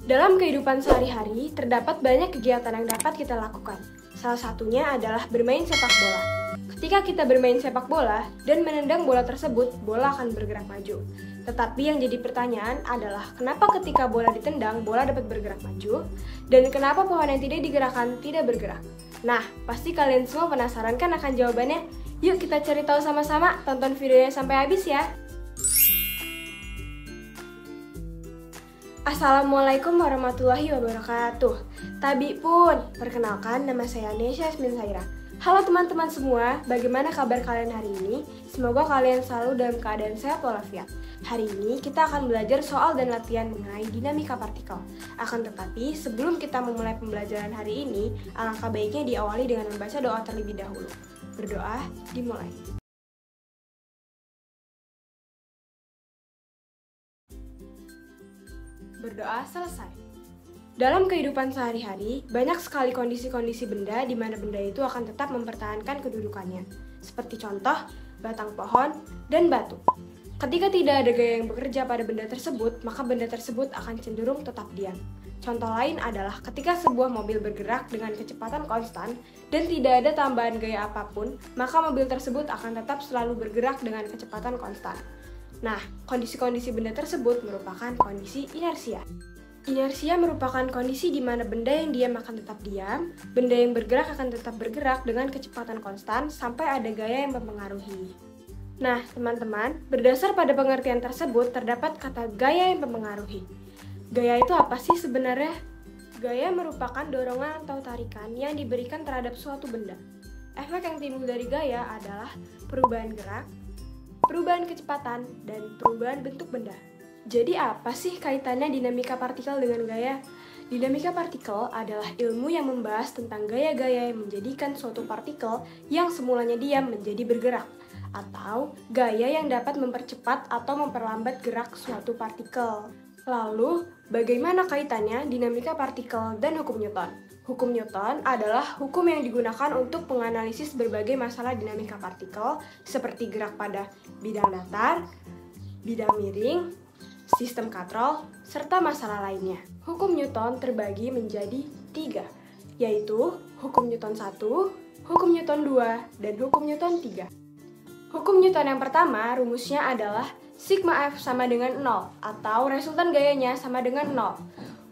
Dalam kehidupan sehari-hari, terdapat banyak kegiatan yang dapat kita lakukan. Salah satunya adalah bermain sepak bola. Ketika kita bermain sepak bola dan menendang bola tersebut, bola akan bergerak maju. Tetapi yang jadi pertanyaan adalah kenapa ketika bola ditendang, bola dapat bergerak maju? Dan kenapa pohon yang tidak digerakkan tidak bergerak? Nah, pasti kalian semua penasaran kan akan jawabannya? Yuk kita cari tahu sama-sama, tonton videonya sampai habis ya! Assalamualaikum warahmatullahi wabarakatuh. Tabi pun, perkenalkan nama saya Nesha Yasmin Saira. Halo teman-teman semua, bagaimana kabar kalian hari ini? Semoga kalian selalu dalam keadaan sehat walafiat. Hari ini kita akan belajar soal dan latihan mengenai dinamika partikel. Akan tetapi, sebelum kita memulai pembelajaran hari ini, alangkah baiknya diawali dengan membaca doa terlebih dahulu. Berdoa, dimulai. Berdoa selesai. Dalam kehidupan sehari-hari, banyak sekali kondisi-kondisi benda di mana benda itu akan tetap mempertahankan kedudukannya. Seperti contoh, batang pohon dan batu. Ketika tidak ada gaya yang bekerja pada benda tersebut, maka benda tersebut akan cenderung tetap diam. Contoh lain adalah ketika sebuah mobil bergerak dengan kecepatan konstan dan tidak ada tambahan gaya apapun, maka mobil tersebut akan tetap selalu bergerak dengan kecepatan konstan. Nah, kondisi-kondisi benda tersebut merupakan kondisi inersia. Inersia merupakan kondisi di mana benda yang diam akan tetap diam, benda yang bergerak akan tetap bergerak dengan kecepatan konstan sampai ada gaya yang mempengaruhi. Nah, teman-teman, berdasar pada pengertian tersebut terdapat kata gaya yang mempengaruhi. Gaya itu apa sih sebenarnya? Gaya merupakan dorongan atau tarikan yang diberikan terhadap suatu benda. Efek yang timbul dari gaya adalah perubahan gerak, perubahan kecepatan, dan perubahan bentuk benda. Jadi apa sih kaitannya dinamika partikel dengan gaya? Dinamika partikel adalah ilmu yang membahas tentang gaya-gaya yang menjadikan suatu partikel yang semulanya diam menjadi bergerak, atau gaya yang dapat mempercepat atau memperlambat gerak suatu partikel. Lalu, bagaimana kaitannya dinamika partikel dan hukum Newton? Hukum Newton adalah hukum yang digunakan untuk menganalisis berbagai masalah dinamika partikel seperti gerak pada bidang datar, bidang miring, sistem katrol, serta masalah lainnya. Hukum Newton terbagi menjadi 3, yaitu hukum Newton 1, hukum Newton 2, dan hukum Newton 3. Hukum Newton yang pertama rumusnya adalah sigma F sama dengan 0 atau resultan gayanya sama dengan 0.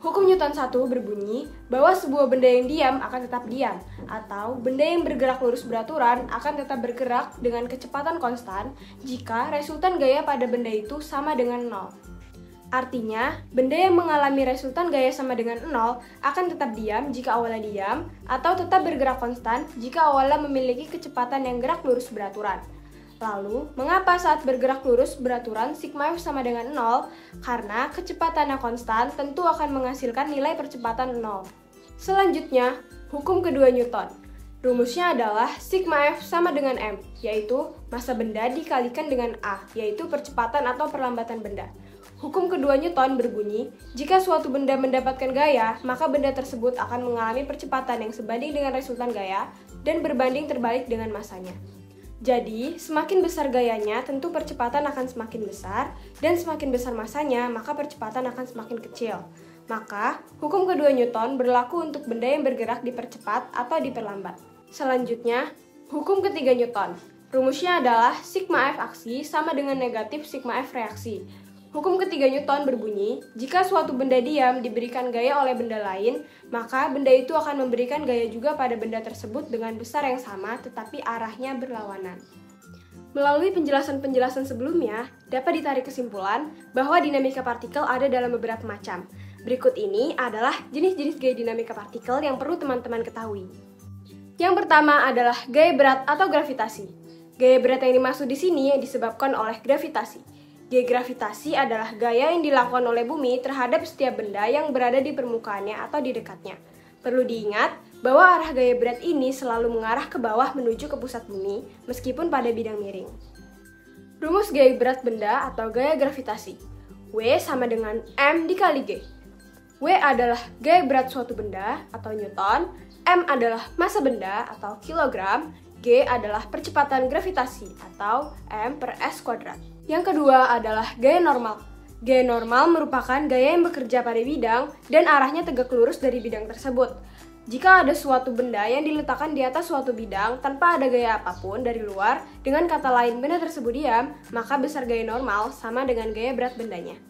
Hukum Newton 1 berbunyi bahwa sebuah benda yang diam akan tetap diam, atau benda yang bergerak lurus beraturan akan tetap bergerak dengan kecepatan konstan jika resultan gaya pada benda itu sama dengan 0. Artinya, benda yang mengalami resultan gaya sama dengan 0 akan tetap diam jika awalnya diam, atau tetap bergerak konstan jika awalnya memiliki kecepatan yang gerak lurus beraturan. Lalu, mengapa saat bergerak lurus beraturan sigma F sama dengan 0? Karena kecepatannya konstan tentu akan menghasilkan nilai percepatan 0. Selanjutnya, hukum kedua Newton. Rumusnya adalah sigma F sama dengan M, yaitu massa benda dikalikan dengan A, yaitu percepatan atau perlambatan benda. Hukum kedua Newton berbunyi, jika suatu benda mendapatkan gaya, maka benda tersebut akan mengalami percepatan yang sebanding dengan resultan gaya dan berbanding terbalik dengan massanya. Jadi, semakin besar gayanya, tentu percepatan akan semakin besar, dan semakin besar masanya, maka percepatan akan semakin kecil. Maka, hukum kedua Newton berlaku untuk benda yang bergerak dipercepat atau diperlambat. Selanjutnya, hukum ketiga Newton. Rumusnya adalah sigma F aksi sama dengan negatif sigma F reaksi. Hukum ketiga Newton berbunyi, jika suatu benda diam diberikan gaya oleh benda lain, maka benda itu akan memberikan gaya juga pada benda tersebut dengan besar yang sama tetapi arahnya berlawanan. Melalui penjelasan-penjelasan sebelumnya, dapat ditarik kesimpulan bahwa dinamika partikel ada dalam beberapa macam. Berikut ini adalah jenis-jenis gaya dinamika partikel yang perlu teman-teman ketahui. Yang pertama adalah gaya berat atau gravitasi. Gaya berat yang dimaksud di sini disebabkan oleh gravitasi. Gaya gravitasi adalah gaya yang dilakukan oleh bumi terhadap setiap benda yang berada di permukaannya atau di dekatnya. Perlu diingat bahwa arah gaya berat ini selalu mengarah ke bawah menuju ke pusat bumi, meskipun pada bidang miring. Rumus gaya berat benda atau gaya gravitasi. W sama dengan M dikali G. W adalah gaya berat suatu benda atau Newton, M adalah massa benda atau kilogram, G adalah percepatan gravitasi atau M per S kuadrat. Yang kedua adalah gaya normal. Gaya normal merupakan gaya yang bekerja pada bidang dan arahnya tegak lurus dari bidang tersebut. Jika ada suatu benda yang diletakkan di atas suatu bidang tanpa ada gaya apapun dari luar, dengan kata lain benda tersebut diam, maka besar gaya normal sama dengan gaya berat bendanya.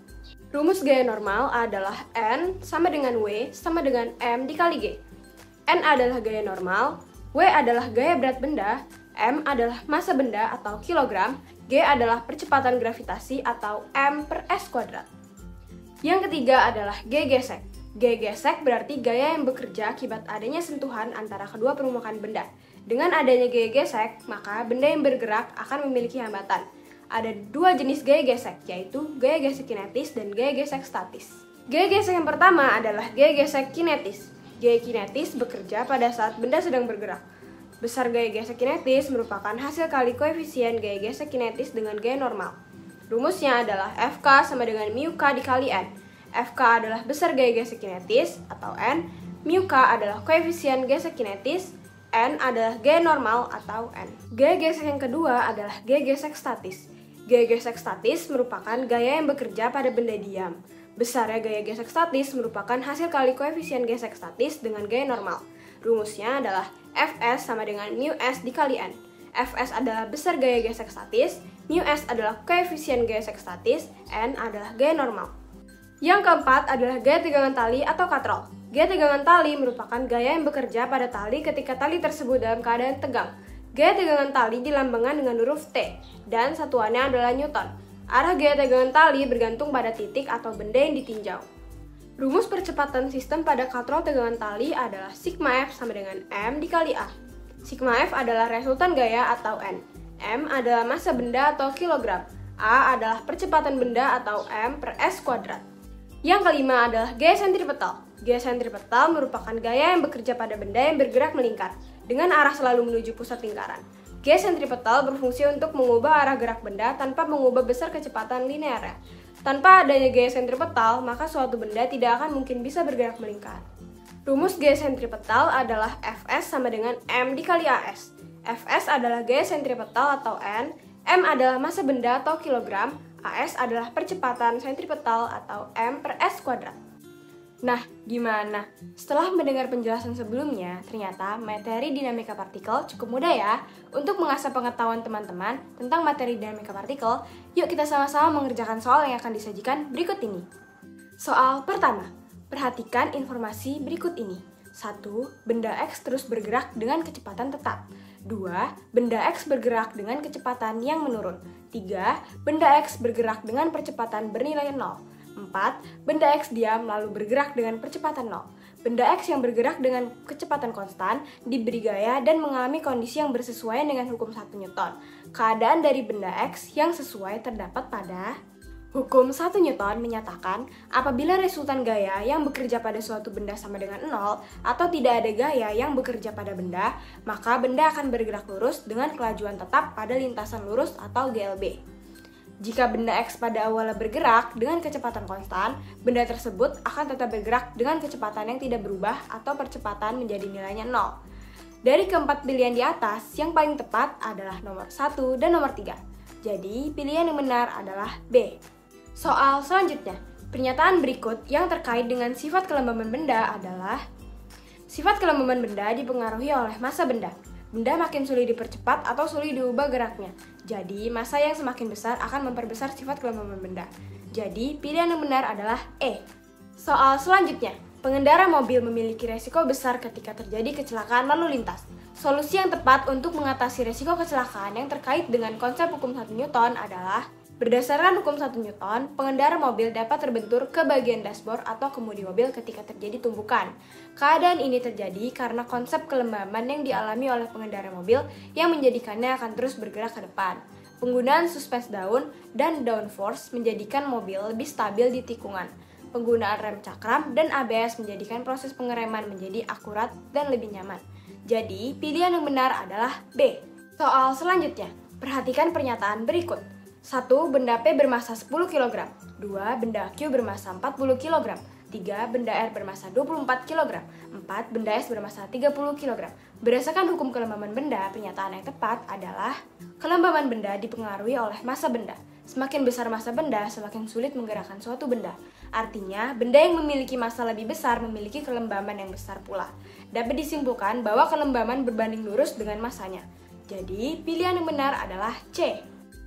Rumus gaya normal adalah N sama dengan W sama dengan M dikali G. N adalah gaya normal, W adalah gaya berat benda, M adalah massa benda atau kilogram, G adalah percepatan gravitasi atau M per S kuadrat. Yang ketiga adalah G gesek. G gesek berarti gaya yang bekerja akibat adanya sentuhan antara kedua permukaan benda. Dengan adanya gaya gesek, maka benda yang bergerak akan memiliki hambatan. Ada dua jenis gaya gesek, yaitu gaya gesek kinetis dan gaya gesek statis. Gaya gesek yang pertama adalah gaya gesek kinetis. Gaya kinetis bekerja pada saat benda sedang bergerak. Besar gaya gesek kinetis merupakan hasil kali koefisien gaya gesek kinetis dengan gaya normal. Rumusnya adalah Fk sama dengan mu k dikali N. Fk adalah besar gaya gesek kinetis atau N, mu k adalah koefisien gesek kinetis, N adalah gaya normal atau N. Gaya gesek yang kedua adalah gaya gesek statis. Gaya gesek statis merupakan gaya yang bekerja pada benda diam. Besarnya gaya gesek statis merupakan hasil kali koefisien gesek statis dengan gaya normal. Rumusnya adalah Fs sama dengan mu s dikali N. Fs adalah besar gaya gesek statis, mu s adalah koefisien gesek statis, N adalah gaya normal. Yang keempat adalah gaya tegangan tali atau katrol. Gaya tegangan tali merupakan gaya yang bekerja pada tali ketika tali tersebut dalam keadaan tegang. Gaya tegangan tali dilambangkan dengan huruf T, dan satuannya adalah Newton. Arah gaya tegangan tali bergantung pada titik atau benda yang ditinjau. Rumus percepatan sistem pada katrol tegangan tali adalah sigma F sama dengan M dikali A. Sigma F adalah resultan gaya atau N. M adalah massa benda atau kilogram. A adalah percepatan benda atau M per S kuadrat. Yang kelima adalah gaya sentripetal. Gaya sentripetal merupakan gaya yang bekerja pada benda yang bergerak melingkar dengan arah selalu menuju pusat lingkaran. Gaya sentripetal berfungsi untuk mengubah arah gerak benda tanpa mengubah besar kecepatan linearnya. Tanpa adanya gaya sentripetal, maka suatu benda tidak akan mungkin bisa bergerak melingkar. Rumus gaya sentripetal adalah Fs sama dengan M dikali As. Fs adalah gaya sentripetal atau N, M adalah massa benda atau kilogram, As adalah percepatan sentripetal atau M per S kuadrat. Nah, gimana? Setelah mendengar penjelasan sebelumnya, ternyata materi dinamika partikel cukup mudah ya. Untuk mengasah pengetahuan teman-teman tentang materi dinamika partikel, yuk kita sama-sama mengerjakan soal yang akan disajikan berikut ini. Soal pertama, perhatikan informasi berikut ini. 1. Benda X terus bergerak dengan kecepatan tetap. 2. Benda X bergerak dengan kecepatan yang menurun. 3. Benda X bergerak dengan percepatan bernilai 0. 4. Benda X diam lalu bergerak dengan percepatan 0. Benda X yang bergerak dengan kecepatan konstan diberi gaya dan mengalami kondisi yang bersesuaian dengan hukum 1 Newton. Keadaan dari benda X yang sesuai terdapat pada hukum 1 Newton menyatakan apabila resultan gaya yang bekerja pada suatu benda sama dengan 0 atau tidak ada gaya yang bekerja pada benda, maka benda akan bergerak lurus dengan kelajuan tetap pada lintasan lurus atau GLB. Jika benda X pada awalnya bergerak dengan kecepatan konstan, benda tersebut akan tetap bergerak dengan kecepatan yang tidak berubah atau percepatan menjadi nilainya 0. Dari keempat pilihan di atas, yang paling tepat adalah nomor 1 dan nomor 3. Jadi, pilihan yang benar adalah B. Soal selanjutnya, pernyataan berikut yang terkait dengan sifat kelembaban benda adalah sifat kelembaban benda dipengaruhi oleh massa benda. Benda makin sulit dipercepat atau sulit diubah geraknya. Jadi, massa yang semakin besar akan memperbesar sifat kelembaban benda. Jadi, pilihan yang benar adalah E. Soal selanjutnya, pengendara mobil memiliki resiko besar ketika terjadi kecelakaan lalu lintas. Solusi yang tepat untuk mengatasi resiko kecelakaan yang terkait dengan konsep hukum 1 Newton adalah berdasarkan hukum 1 Newton, pengendara mobil dapat terbentur ke bagian dashboard atau kemudi mobil ketika terjadi tumpukan. Keadaan ini terjadi karena konsep kelembaban yang dialami oleh pengendara mobil yang menjadikannya akan terus bergerak ke depan. Penggunaan suspens daun dan downforce menjadikan mobil lebih stabil di tikungan. Penggunaan rem cakram dan ABS menjadikan proses pengereman menjadi akurat dan lebih nyaman. Jadi, pilihan yang benar adalah B. Soal selanjutnya, perhatikan pernyataan berikut. 1. Benda P bermassa 10 kg. 2. Benda Q bermassa 40 kg. 3. Benda R bermassa 24 kg. 4. Benda S bermassa 30 kg. Berdasarkan hukum kelembaban benda, pernyataan yang tepat adalah kelembaban benda dipengaruhi oleh massa benda. Semakin besar massa benda, semakin sulit menggerakkan suatu benda. Artinya, benda yang memiliki massa lebih besar memiliki kelembaban yang besar pula. Dapat disimpulkan bahwa kelembaban berbanding lurus dengan massanya. Jadi, pilihan yang benar adalah C.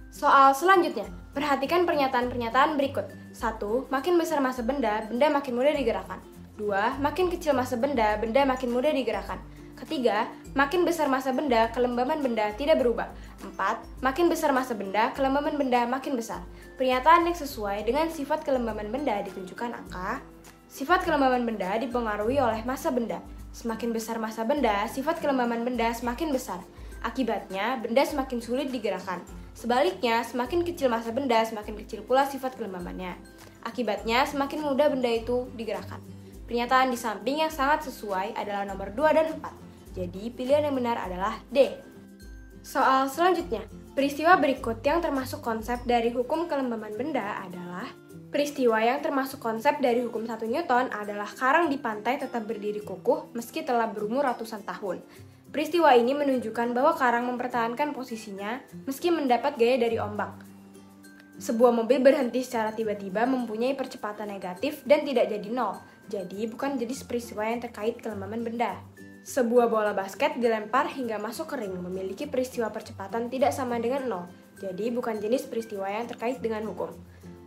Soal selanjutnya, perhatikan pernyataan-pernyataan berikut. 1. Makin besar massa benda, benda makin mudah digerakkan. 2. Makin kecil massa benda, benda makin mudah digerakkan. Ketiga, makin besar massa benda, kelembaban benda tidak berubah. 4. Makin besar massa benda, kelembaban benda makin besar. Pernyataan yang sesuai dengan sifat kelembaban benda ditunjukkan angka. Sifat kelembaban benda dipengaruhi oleh massa benda. Semakin besar massa benda, sifat kelembaban benda semakin besar. Akibatnya, benda semakin sulit digerakkan. Sebaliknya, semakin kecil massa benda, semakin kecil pula sifat kelembabannya. Akibatnya, semakin mudah benda itu digerakkan. Pernyataan di samping yang sangat sesuai adalah nomor 2 dan 4. Jadi, pilihan yang benar adalah D. Soal selanjutnya, peristiwa berikut yang termasuk konsep dari hukum kelembaban benda adalah peristiwa yang termasuk konsep dari hukum 1 Newton adalah karang di pantai tetap berdiri kukuh meski telah berumur ratusan tahun. Peristiwa ini menunjukkan bahwa karang mempertahankan posisinya meski mendapat gaya dari ombak. Sebuah mobil berhenti secara tiba-tiba mempunyai percepatan negatif dan tidak jadi nol. Jadi, bukan jenis peristiwa yang terkait kelembaban benda. Sebuah bola basket dilempar hingga masuk ke ring memiliki peristiwa percepatan tidak sama dengan nol. Jadi, bukan jenis peristiwa yang terkait dengan hukum.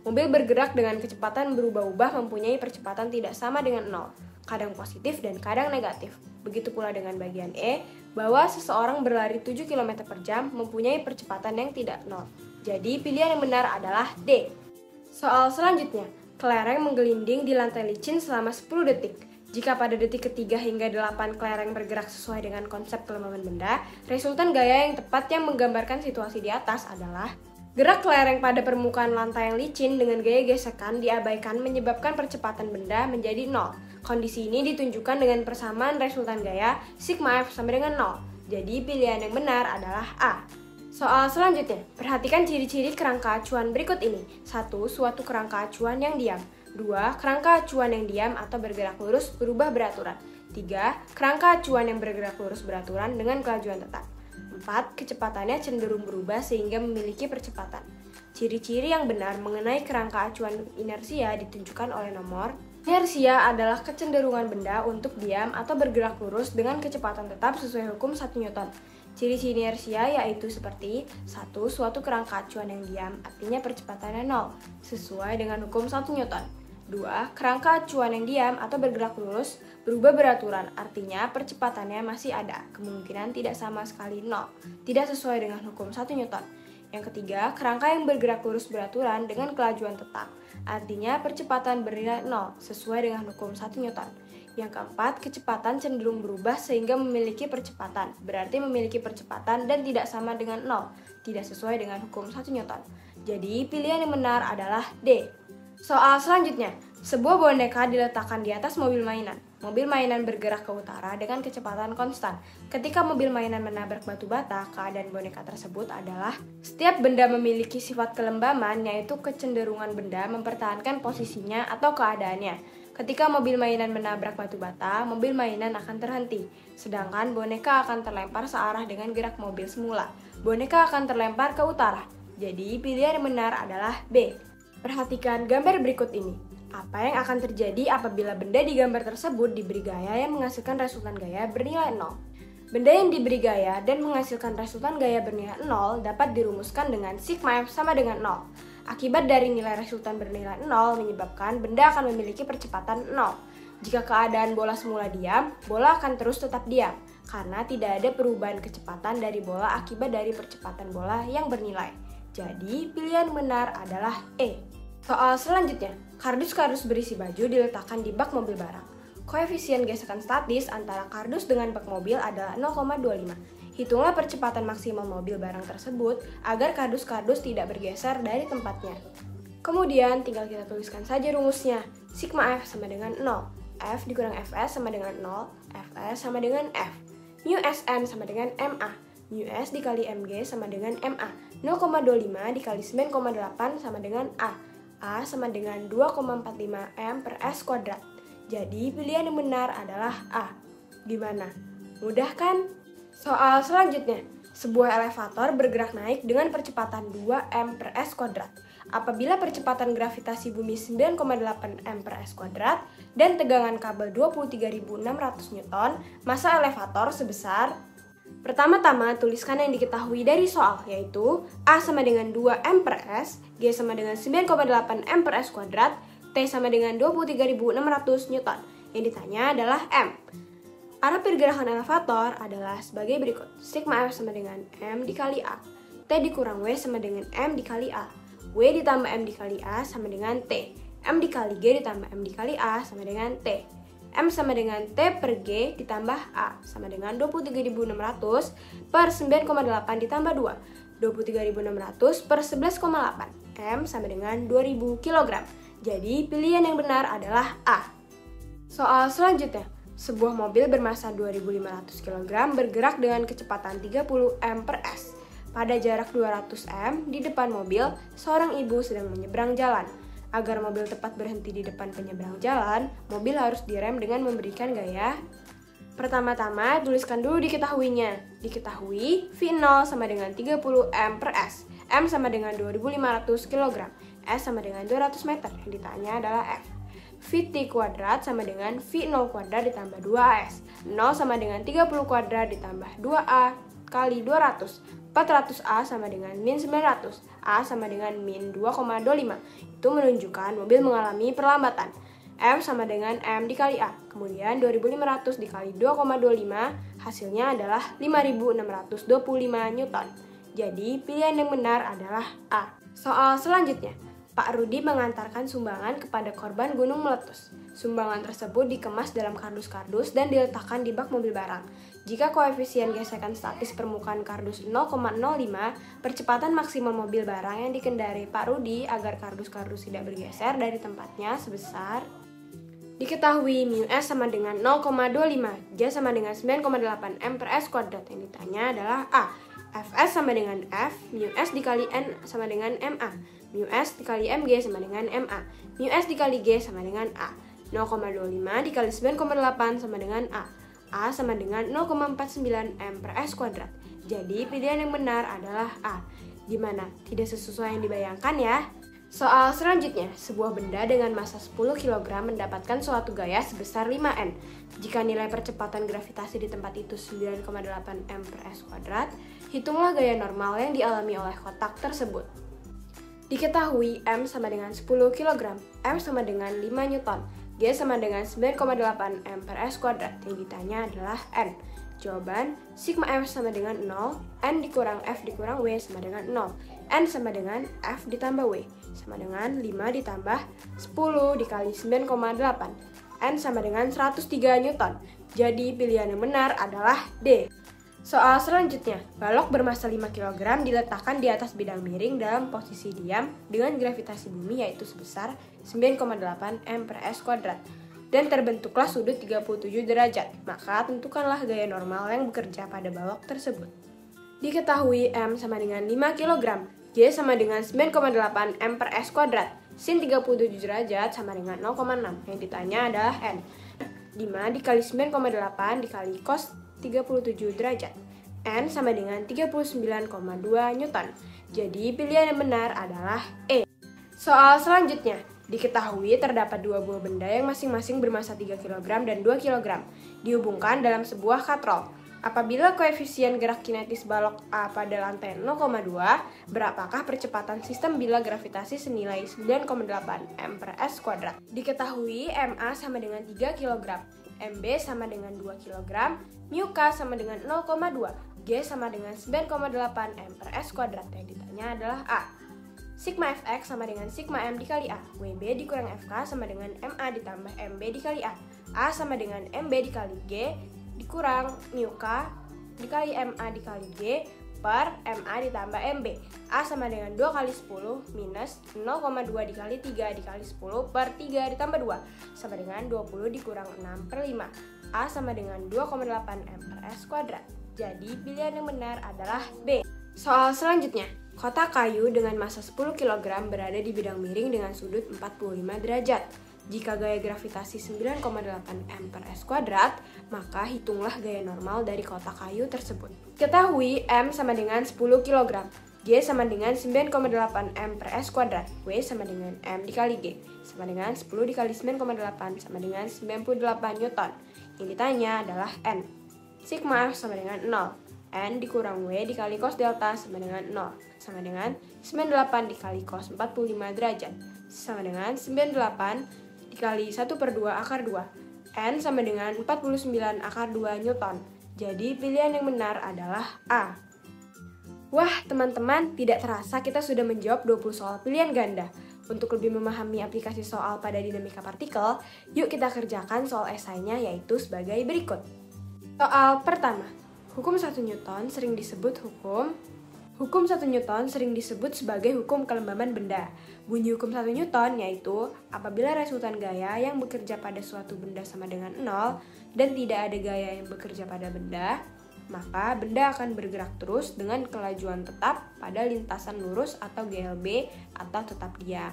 Mobil bergerak dengan kecepatan berubah-ubah mempunyai percepatan tidak sama dengan nol, kadang positif dan kadang negatif. Begitu pula dengan bagian E, bahwa seseorang berlari 7 km per jam mempunyai percepatan yang tidak nol. Jadi, pilihan yang benar adalah D. Soal selanjutnya, kelereng menggelinding di lantai licin selama 10 detik. Jika pada detik ketiga hingga 8 kelereng bergerak sesuai dengan konsep kelembaban benda, resultan gaya yang tepat yang menggambarkan situasi di atas adalah gerak kelereng pada permukaan lantai yang licin dengan gaya gesekan diabaikan menyebabkan percepatan benda menjadi 0. Kondisi ini ditunjukkan dengan persamaan resultan gaya sigma F sama dengan 0. Jadi pilihan yang benar adalah A. Soal selanjutnya, perhatikan ciri-ciri kerangka acuan berikut ini. 1. Suatu kerangka acuan yang diam. 2. Kerangka acuan yang diam atau bergerak lurus berubah beraturan. 3. Kerangka acuan yang bergerak lurus beraturan dengan kelajuan tetap. 4. Kecepatannya cenderung berubah sehingga memiliki percepatan. Ciri-ciri yang benar mengenai kerangka acuan inersia ditunjukkan oleh nomor. Inersia adalah kecenderungan benda untuk diam atau bergerak lurus dengan kecepatan tetap sesuai hukum 1 Newton. Ciri-ciri inersia yaitu seperti 1. Suatu kerangka acuan yang diam, artinya percepatannya 0, sesuai dengan hukum 1 Newton. 2. Kerangka acuan yang diam atau bergerak lurus berubah beraturan, artinya percepatannya masih ada, kemungkinan tidak sama sekali 0, tidak sesuai dengan hukum 1 Newton. Yang ketiga, kerangka yang bergerak lurus beraturan dengan kelajuan tetap, artinya percepatan bernilai 0, sesuai dengan hukum 1 Newton. Yang keempat, kecepatan cenderung berubah sehingga memiliki percepatan, berarti memiliki percepatan dan tidak sama dengan 0, tidak sesuai dengan hukum 1 Newton. Jadi, pilihan yang benar adalah D. Soal selanjutnya, sebuah boneka diletakkan di atas mobil mainan. Mobil mainan bergerak ke utara dengan kecepatan konstan. Ketika mobil mainan menabrak batu bata, keadaan boneka tersebut adalah setiap benda memiliki sifat kelembaban, yaitu kecenderungan benda mempertahankan posisinya atau keadaannya. Ketika mobil mainan menabrak batu bata, mobil mainan akan terhenti, sedangkan boneka akan terlempar searah dengan gerak mobil semula. Boneka akan terlempar ke utara. Jadi, pilihan yang benar adalah B. Perhatikan gambar berikut ini. Apa yang akan terjadi apabila benda di gambar tersebut diberi gaya yang menghasilkan resultan gaya bernilai 0? Benda yang diberi gaya dan menghasilkan resultan gaya bernilai 0 dapat dirumuskan dengan sigma F sama dengan 0. Akibat dari nilai resultan bernilai 0 menyebabkan benda akan memiliki percepatan 0. Jika keadaan bola semula diam, bola akan terus tetap diam, karena tidak ada perubahan kecepatan dari bola akibat dari percepatan bola yang bernilai. Jadi, pilihan benar adalah E. Soal selanjutnya, kardus-kardus berisi baju diletakkan di bak mobil barang. Koefisien gesekan statis antara kardus dengan bak mobil adalah 0,25. Hitunglah percepatan maksimal mobil barang tersebut agar kardus-kardus tidak bergeser dari tempatnya. Kemudian, tinggal kita tuliskan saja rumusnya. Sigma F sama dengan 0. F dikurang Fs sama dengan 0. Fs sama dengan F. Mu Sn sama dengan Ma. Mu S dikali Mg sama dengan Ma. 0,25 dikali 9,8 sama dengan A. A sama dengan 2,45 M per S kuadrat. Jadi pilihan yang benar adalah A. Gimana? Mudah kan? Soal selanjutnya. Sebuah elevator bergerak naik dengan percepatan 2 m per s kuadrat. Apabila percepatan gravitasi bumi 9,8 m per s kuadrat dan tegangan kabel 23.600 Newton, massa elevator sebesar. Pertama-tama tuliskan yang diketahui dari soal, yaitu A sama dengan 2 m per s, G sama dengan 9,8 m per s kuadrat, T sama dengan 23.600 Newton. Yang ditanya adalah M. Arah pergerakan elevator adalah sebagai berikut. Sigma F sama dengan M dikali A. T dikurang W sama dengan M dikali A. W ditambah M dikali A sama dengan T. M dikali G ditambah M dikali A sama dengan T. M sama dengan T per G ditambah A sama dengan 23.600 per 9,8 ditambah 2. 23.600 per 11,8. M sama dengan 2.000 kg. Jadi pilihan yang benar adalah A. Soal selanjutnya. Sebuah mobil bermassa 2.500 kg bergerak dengan kecepatan 30 m per s. Pada jarak 200 m di depan mobil, seorang ibu sedang menyeberang jalan. Agar mobil tepat berhenti di depan penyeberang jalan, mobil harus direm dengan memberikan gaya. Pertama-tama, tuliskan dulu diketahuinya. Diketahui V0 sama dengan 30 m per s. M sama dengan 2.500 kg. S sama dengan 200 meter. Yang ditanya adalah F. Vt kuadrat sama dengan V0 kuadrat ditambah 2AS. 0 sama dengan 30 kuadrat ditambah 2A kali 200. 400A sama dengan min 900. A sama dengan min 2,25. Itu menunjukkan mobil mengalami perlambatan. M sama dengan M dikali A. Kemudian 2.500 dikali 2,25 hasilnya adalah 5.625 Newton. Jadi pilihan yang benar adalah A. Soal selanjutnya. Pak Rudi mengantarkan sumbangan kepada korban gunung meletus. Sumbangan tersebut dikemas dalam kardus-kardus dan diletakkan di bak mobil barang. Jika koefisien gesekan statis permukaan kardus 0,05, percepatan maksimal mobil barang yang dikendarai Pak Rudi agar kardus-kardus tidak bergeser dari tempatnya sebesar. Diketahui mu S sama dengan 0,25, J sama dengan 9,8 m per s kuadrat. Yang ditanya adalah A. Fs sama dengan F, mu S dikali N sama dengan MA. Mu S dikali Mg sama dengan MA. Mu S dikali G sama dengan A. 0,25 dikali 9,8 sama dengan A. A sama dengan 0,49 m per s kuadrat. Jadi pilihan yang benar adalah A. Gimana? Tidak sesuai yang dibayangkan ya? Soal selanjutnya, sebuah benda dengan massa 10 kg mendapatkan suatu gaya sebesar 5N. Jika nilai percepatan gravitasi di tempat itu 9,8 m per s kuadrat, hitunglah gaya normal yang dialami oleh kotak tersebut. Diketahui M sama dengan 10 kg, M sama dengan 5 Newton, G sama dengan 9,8 m per s kuadrat. Yang ditanya adalah N. Jawaban, sigma F sama dengan 0, N dikurang F dikurang W sama dengan 0. N sama dengan F ditambah W, sama dengan 5 ditambah 10 dikali 9,8. N sama dengan 103 Newton. Jadi pilihan yang benar adalah D. Soal selanjutnya, balok bermassa 5 kg diletakkan di atas bidang miring dalam posisi diam dengan gravitasi bumi yaitu sebesar 9,8 m per s kuadrat. Dan terbentuklah sudut 37 derajat, maka tentukanlah gaya normal yang bekerja pada balok tersebut. Diketahui M sama dengan 5 kg, G sama dengan 9,8 m per s kuadrat, sin 37 derajat sama dengan 0,6. Yang ditanya adalah N. 5 dikali 9,8 dikali cos 37 derajat. N sama dengan 39,2 Newton. Jadi pilihan yang benar adalah E. Soal selanjutnya. Diketahui terdapat dua buah benda yang masing-masing bermassa 3 kg dan 2 kg, dihubungkan dalam sebuah katrol. Apabila koefisien gerak kinetis balok A pada lantai 0,2, berapakah percepatan sistem bila gravitasi senilai 9,8 m per s kuadrat? Diketahui MA sama dengan 3 kg, MB sama dengan 2 kg, mu K sama dengan 0,2, G sama dengan 9,8 m per s kuadrat. Yang ditanya adalah A. Sigma Fx sama dengan sigma M dikali A. WB dikurang Fk sama dengan MA ditambah MB dikali A. A sama dengan MB dikali G dikurang mu K dikali MA dikali G per MA ditambah MB. A sama dengan 2 kali 10 minus 0,2 dikali 3 dikali 10 per 3 ditambah 2 sama dengan 20 dikurang 6 per 5. A sama dengan 2,8 M per S kuadrat. Jadi pilihan yang benar adalah B. Soal selanjutnya. Kotak kayu dengan massa 10 kg berada di bidang miring dengan sudut 45 derajat. Jika gaya gravitasi 9,8 M per S kuadrat, maka hitunglah gaya normal dari kotak kayu tersebut. Ketahui M sama dengan 10 kg, G sama dengan 9,8 M per S kuadrat, W sama dengan M dikali G, sama dengan 10 dikali 9,8 sama dengan 98 Newton. Yang ditanya adalah N. Sigma F sama dengan 0. N dikurang W dikali cos delta sama dengan 0, sama dengan 98 dikali cos 45 derajat, sama dengan 98 dikali 1/2 akar 2. N sama dengan 49 akar 2 Newton. Jadi pilihan yang benar adalah A. Wah teman-teman, tidak terasa kita sudah menjawab 20 soal pilihan ganda. Untuk lebih memahami aplikasi soal pada dinamika partikel, yuk kita kerjakan soal esainya yaitu sebagai berikut. Soal pertama. Hukum 1 Newton sering disebut sebagai hukum kelembaban benda. Bunyi hukum 1 Newton yaitu apabila resultan gaya yang bekerja pada suatu benda sama dengan 0 dan tidak ada gaya yang bekerja pada benda, maka benda akan bergerak terus dengan kelajuan tetap pada lintasan lurus atau GLB atau tetap diam.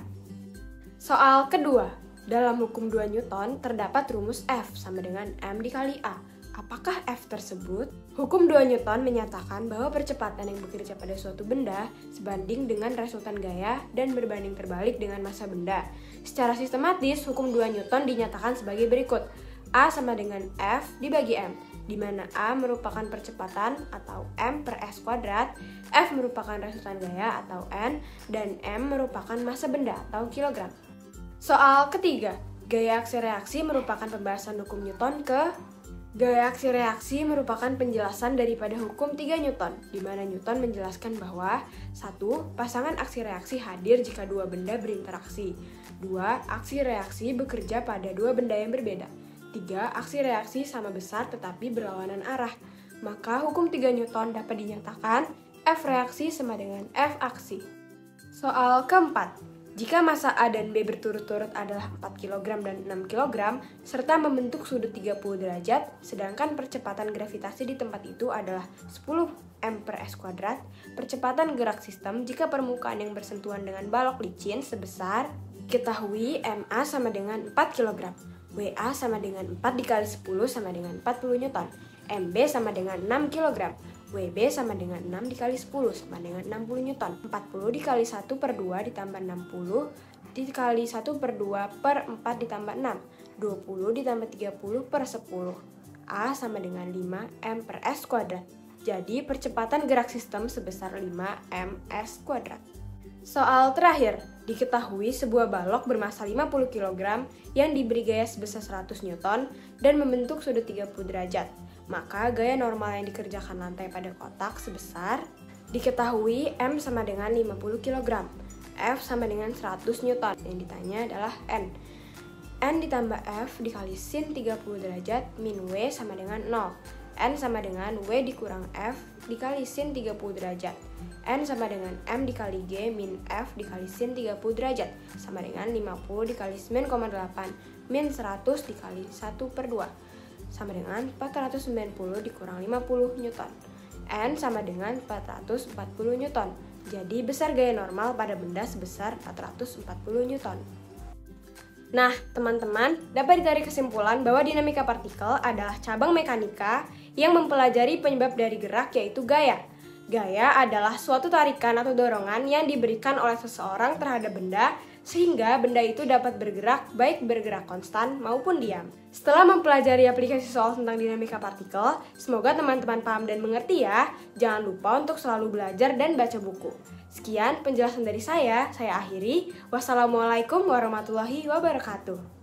Soal kedua. Dalam hukum 2 Newton terdapat rumus F sama dengan M dikali A. Apakah F tersebut? Hukum 2 Newton menyatakan bahwa percepatan yang bekerja pada suatu benda sebanding dengan resultan gaya dan berbanding terbalik dengan massa benda. Secara sistematis, hukum 2 Newton dinyatakan sebagai berikut. A sama dengan F dibagi M, di mana A merupakan percepatan atau M per S kuadrat, F merupakan resultan gaya atau N, dan M merupakan massa benda atau kilogram. Soal ketiga, gaya aksi reaksi merupakan pembahasan hukum Newton Gaya aksi reaksi merupakan penjelasan daripada hukum 3 Newton, di mana Newton menjelaskan bahwa 1. Pasangan aksi reaksi hadir jika dua benda berinteraksi. 2. Aksi reaksi bekerja pada dua benda yang berbeda. 3. Aksi reaksi sama besar tetapi berlawanan arah. Maka hukum 3 Newton dapat dinyatakan F reaksi sama dengan F aksi. Soal keempat. Jika massa A dan B berturut-turut adalah 4 kg dan 6 kg, serta membentuk sudut 30 derajat, sedangkan percepatan gravitasi di tempat itu adalah 10 M per S kuadrat, percepatan gerak sistem jika permukaan yang bersentuhan dengan balok licin sebesar, ketahui MA sama dengan 4 kg, WA sama dengan 4 dikali 10 sama dengan 40 Newton, MB sama dengan 6 kg, WB sama dengan 6 dikali 10 sama dengan 60 Newton. 40 dikali 1/2 ditambah 60 dikali 1/2 per 4 ditambah 6. 20 ditambah 30 per 10. A sama dengan 5 M per S kuadrat. Jadi percepatan gerak sistem sebesar 5 ms kuadrat. Soal terakhir, diketahui sebuah balok bermassa 50 kg yang diberi gaya sebesar 100 Newton dan membentuk sudut 30 derajat. Maka gaya normal yang dikerjakan lantai pada kotak sebesar, diketahui M sama dengan 50 kg, F sama dengan 100 Newton. Yang ditanya adalah N. N ditambah F dikali sin 30 derajat min W sama dengan 0. N sama dengan W dikurang F dikali sin 30 derajat. N sama dengan M dikali G min F dikali sin 30 derajat sama dengan 50 dikali 9,8 min 100 dikali 1/2 sama dengan 490 dikurang 50 Newton. N sama dengan 440 Newton. Jadi besar gaya normal pada benda sebesar 440 Newton. Nah, teman-teman, dapat ditarik kesimpulan bahwa dinamika partikel adalah cabang mekanika yang mempelajari penyebab dari gerak yaitu gaya. Gaya adalah suatu tarikan atau dorongan yang diberikan oleh seseorang terhadap benda sehingga benda itu dapat bergerak baik bergerak konstan maupun diam. Setelah mempelajari aplikasi soal tentang dinamika partikel, semoga teman-teman paham dan mengerti ya. Jangan lupa untuk selalu belajar dan baca buku. Sekian penjelasan dari saya akhiri. Wassalamualaikum warahmatullahi wabarakatuh.